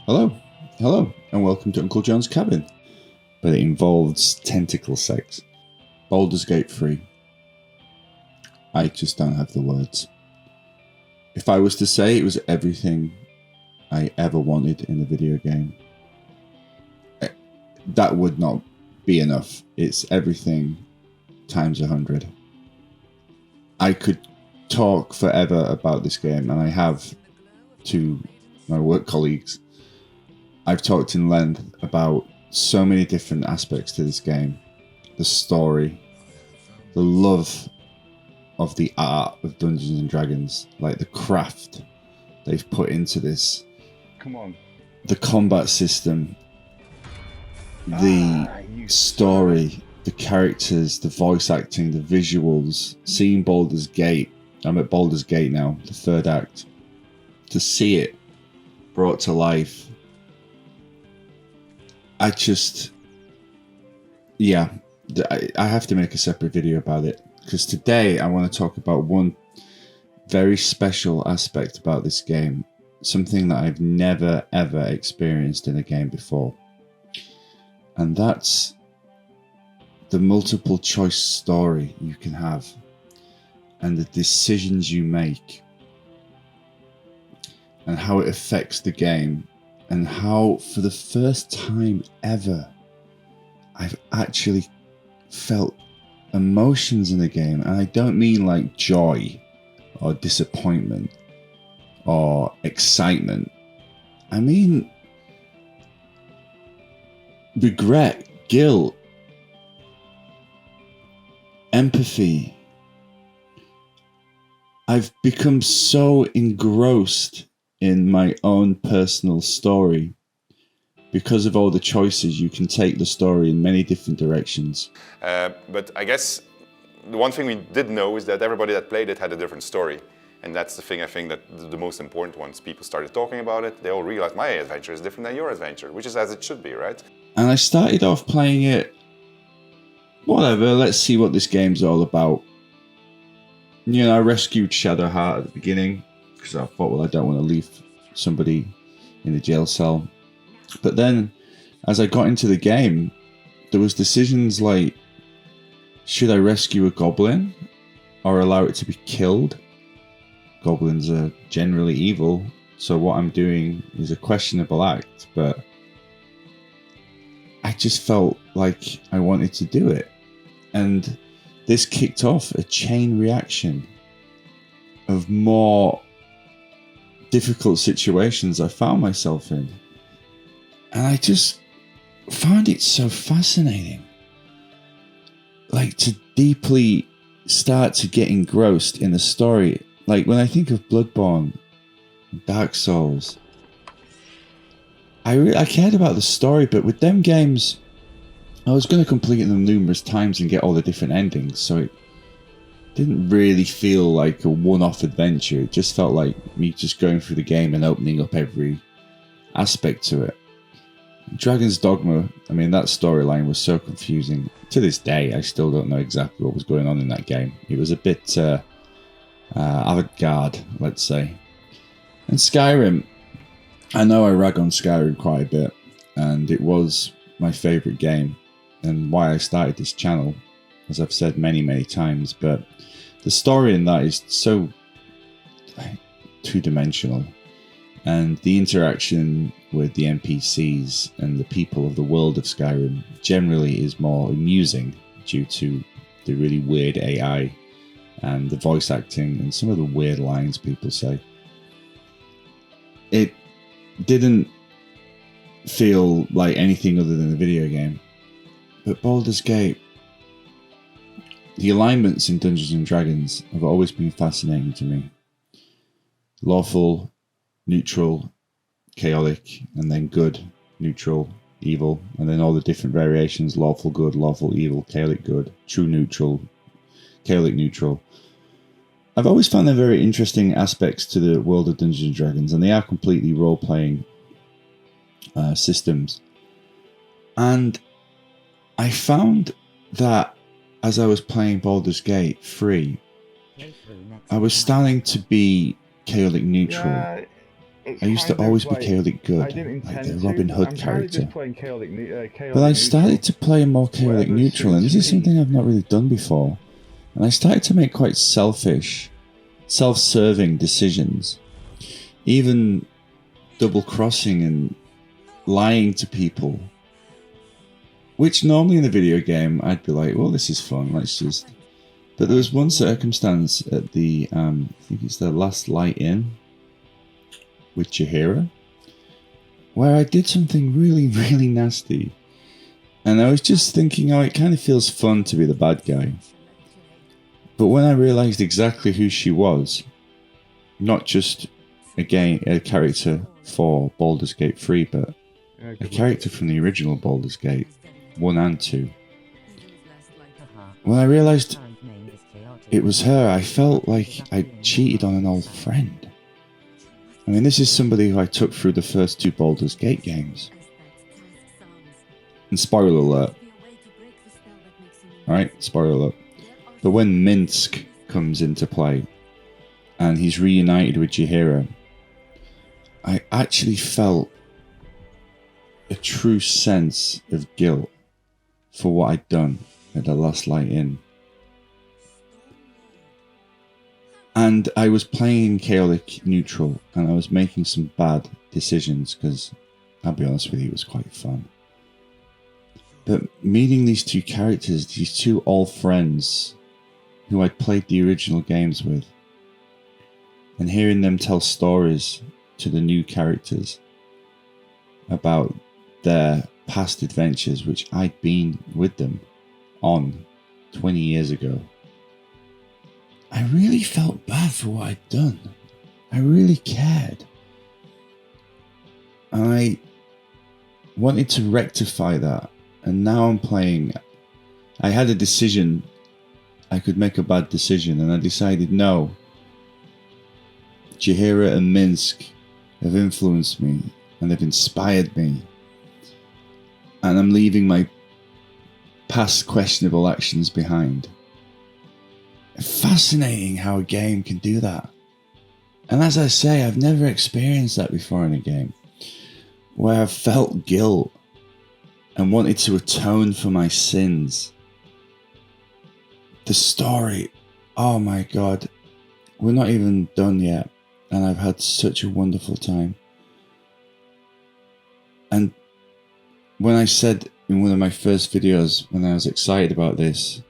Hello, hello, and welcome to Uncle John's Cabin. But it involves tentacle sex. Baldur's Gate 3. I just don't have the words. If I was to say it was everything I ever wanted in a video game, that would not be enough. It's everything times 100. I could talk forever about this game, and I have to my work colleagues. I've talked in length about so many different aspects to this game. The story, the love of the art of Dungeons and Dragons, like the craft they've put into this. Come on. The combat system, the story, the characters, the voice acting, the visuals, seeing Baldur's Gate. I'm at Baldur's Gate now, the third act. To see it brought to life, I have to make a separate video about it, because today I want to talk about one very special aspect about this game, something that I've never ever experienced in a game before, and that's the multiple choice story you can have and the decisions you make and how it affects the game, and how for the first time ever I've actually felt emotions in the game. And I don't mean like joy or disappointment or excitement. I mean regret, guilt, empathy. I've become so engrossed in my own personal story because of all the choices. You can take the story in many different directions. But I guess the one thing we did know is that everybody that played it had a different story. And that's the thing I think that the most important ones. People started talking about it, they all realized my adventure is different than your adventure, which is as it should be, right? And I started off playing it, whatever, let's see what this game's all about. You know, I rescued Shadowheart at the beginning, because I thought, well, I don't want to leave somebody in a jail cell. But then, as I got into the game, there was decisions like, should I rescue a goblin or allow it to be killed? Goblins are generally evil, so what I'm doing is a questionable act, but I just felt like I wanted to do it. And this kicked off a chain reaction of more difficult situations I found myself in. And I just found it so fascinating. Like, to deeply start to get engrossed in the story. Like, when I think of Bloodborne, Dark Souls, I cared about the story, but with them games, I was going to complete them numerous times and get all the different endings, so it didn't really feel like a one-off adventure. It just felt like me just going through the game and opening up every aspect to it. Dragon's Dogma, I mean, that storyline was so confusing. To this day, I still don't know exactly what was going on in that game. It was a bit avant-garde, let's say. And Skyrim, I know I rag on Skyrim quite a bit, and it was my favourite game, and why I started this channel, as I've said many, many times, but the story in that is so two-dimensional, and the interaction with the NPCs and the people of the world of Skyrim generally is more amusing due to the really weird AI and the voice acting and some of the weird lines people say. It didn't feel like anything other than a video game. But Baldur's Gate, the alignments in Dungeons and Dragons have always been fascinating to me. Lawful, neutral, chaotic, and then good, neutral, evil, and then all the different variations: lawful good, lawful evil, chaotic good, true neutral, chaotic neutral. I've always found them very interesting aspects to the world of Dungeons and Dragons, and they are completely role-playing systems. And I found that as I was playing Baldur's Gate 3, I was starting to be chaotic neutral. I used to always be chaotic good, like the Robin Hood character. But I started to play more chaotic neutral, and this is something I've not really done before. And I started to make quite selfish, self-serving decisions. Even double-crossing and lying to people. Which normally in a video game, I'd be like, well, this is fun, let's just... But there was one circumstance at the, I think it's the Last Light In, with Jaheira, where I did something really, really nasty. And I was just thinking, oh, it kind of feels fun to be the bad guy. But when I realised exactly who she was, not just, again, a character for Baldur's Gate 3, but a character from the original Baldur's Gate 1 and 2. When I realised it was her, I felt like I cheated on an old friend. I mean, this is somebody who I took through the first 2 Baldur's Gate games. And spoiler alert. Alright, spoiler alert. But when Minsk comes into play, and he's reunited with Jaheira, I actually felt a true sense of guilt for what I'd done at the Last Light In. And I was playing chaotic neutral, and I was making some bad decisions, because, I'll be honest with you, it was quite fun. But meeting these 2 characters, these 2 old friends who I'd played the original games with, and hearing them tell stories to the new characters about their past adventures, which I'd been with them on 20 years ago. I really felt bad for what I'd done. I really cared. And I wanted to rectify that. And now I'm playing. I had a decision. I could make a bad decision. And I decided, no. Jaheira and Minsk have influenced me. And they've inspired me. And I'm leaving my past questionable actions behind. Fascinating how a game can do that. And as I say, I've never experienced that before in a game, where I've felt guilt and wanted to atone for my sins. The story, oh my god, we're not even done yet, and I've had such a wonderful time. And when I said in one of my first videos, when I was excited about this,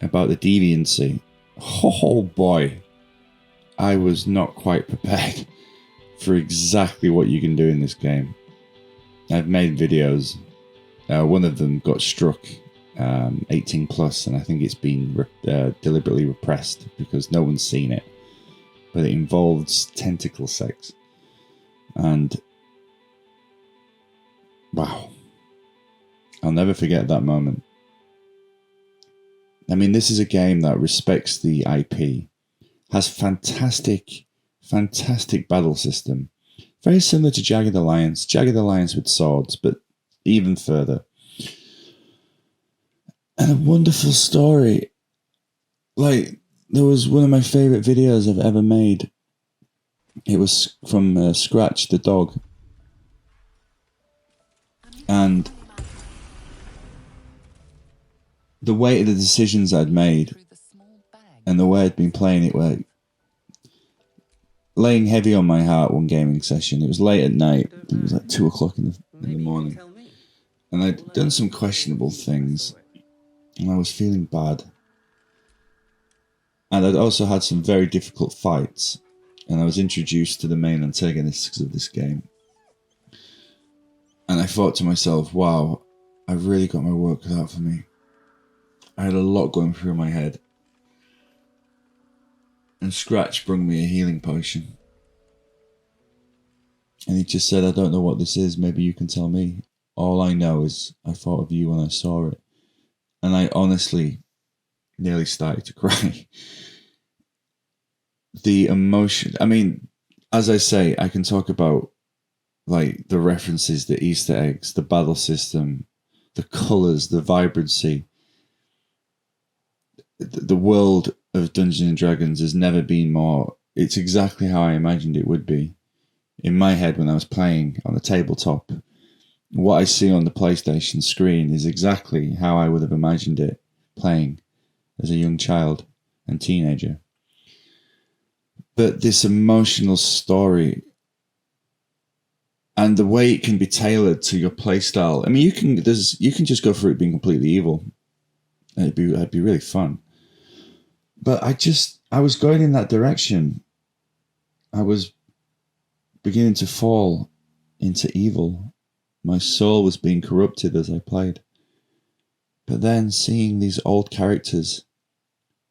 about the deviancy, oh boy, I was not quite prepared for exactly what you can do in this game. I've made videos. One of them got struck 18 plus, and I think it's been deliberately repressed because no one's seen it. But it involves tentacle sex. And wow, I'll never forget that moment. I mean, this is a game that respects the IP, has fantastic battle system. Very similar to Jagged Alliance with swords, but even further. And a wonderful story. Like, there was one of my favourite videos I've ever made. It was from Scratch the dog. And the weight of the decisions I'd made and the way I'd been playing it were laying heavy on my heart one gaming session. It was late at night. It was like 2 o'clock in the morning. And I'd done some questionable things. And I was feeling bad. And I'd also had some very difficult fights. And I was introduced to the main antagonists of this game. And I thought to myself, wow, I've really got my work cut out for me. I had a lot going through my head. And Scratch brought me a healing potion. And he just said, I don't know what this is, maybe you can tell me. All I know is I thought of you when I saw it. And I honestly nearly started to cry. The emotion, I mean, as I say, I can talk about like the references, the Easter eggs, the battle system, the colours, the vibrancy. The world of Dungeons and Dragons has never been more. It's exactly how I imagined it would be. in my head when I was playing on the tabletop, what I see on the PlayStation screen is exactly how I would have imagined it playing as a young child and teenager. But this emotional story and the way it can be tailored to your playstyle. I mean, you can just go for it being completely evil. It'd be really fun. But I was going in that direction. I was beginning to fall into evil. My soul was being corrupted as I played. But then seeing these old characters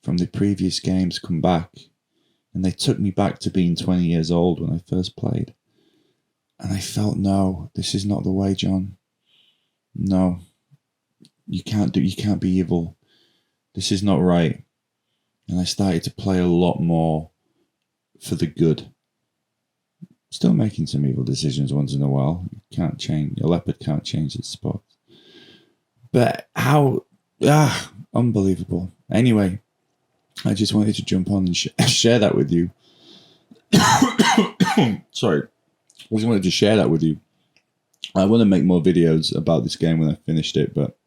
from the previous games come back, and they took me back to being 20 years old when I first played. And I felt, no, this is not the way, John. No, you can't be evil. This is not right. And I started to play a lot more for the good. Still making some evil decisions once in a while. You can't change, a leopard can't change its spots. But how, unbelievable. Anyway, I just wanted to jump on and share that with you. Sorry. I just wanted to share that with you. I want to make more videos about this game when I finished it, but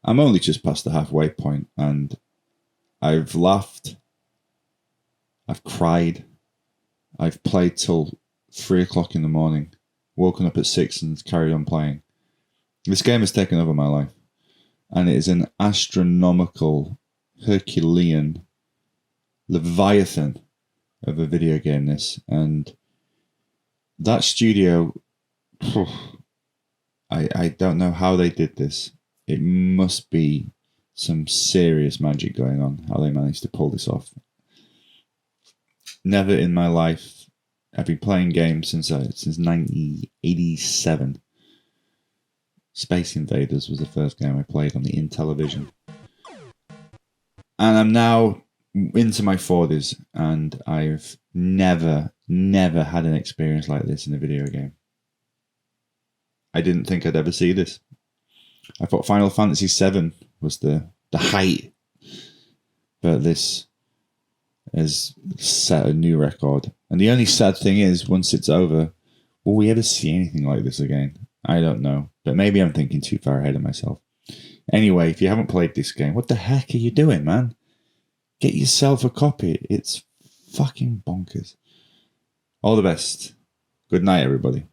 I'm only just past the halfway point, and I've laughed, I've cried, I've played till 3 o'clock in the morning, woken up at 6 and carried on playing. This game has taken over my life, and it is an astronomical, Herculean leviathan of a video game, this, and that studio, I don't know how they did this. It must be some serious magic going on, how they managed to pull this off. Never in my life, I've been playing games since 1987. Space Invaders was the first game I played on the Intellivision. And I'm now into my 40s, and I've never had an experience like this in a video game. I didn't think I'd ever see this. I thought Final Fantasy VII was the height, but this has set a new record. And the only sad thing is, once it's over, will we ever see anything like this again? I don't know, but maybe I'm thinking too far ahead of myself. Anyway, if you haven't played this game, what the heck are you doing, man? Get yourself a copy. It's fucking bonkers. All the best. Good night, everybody.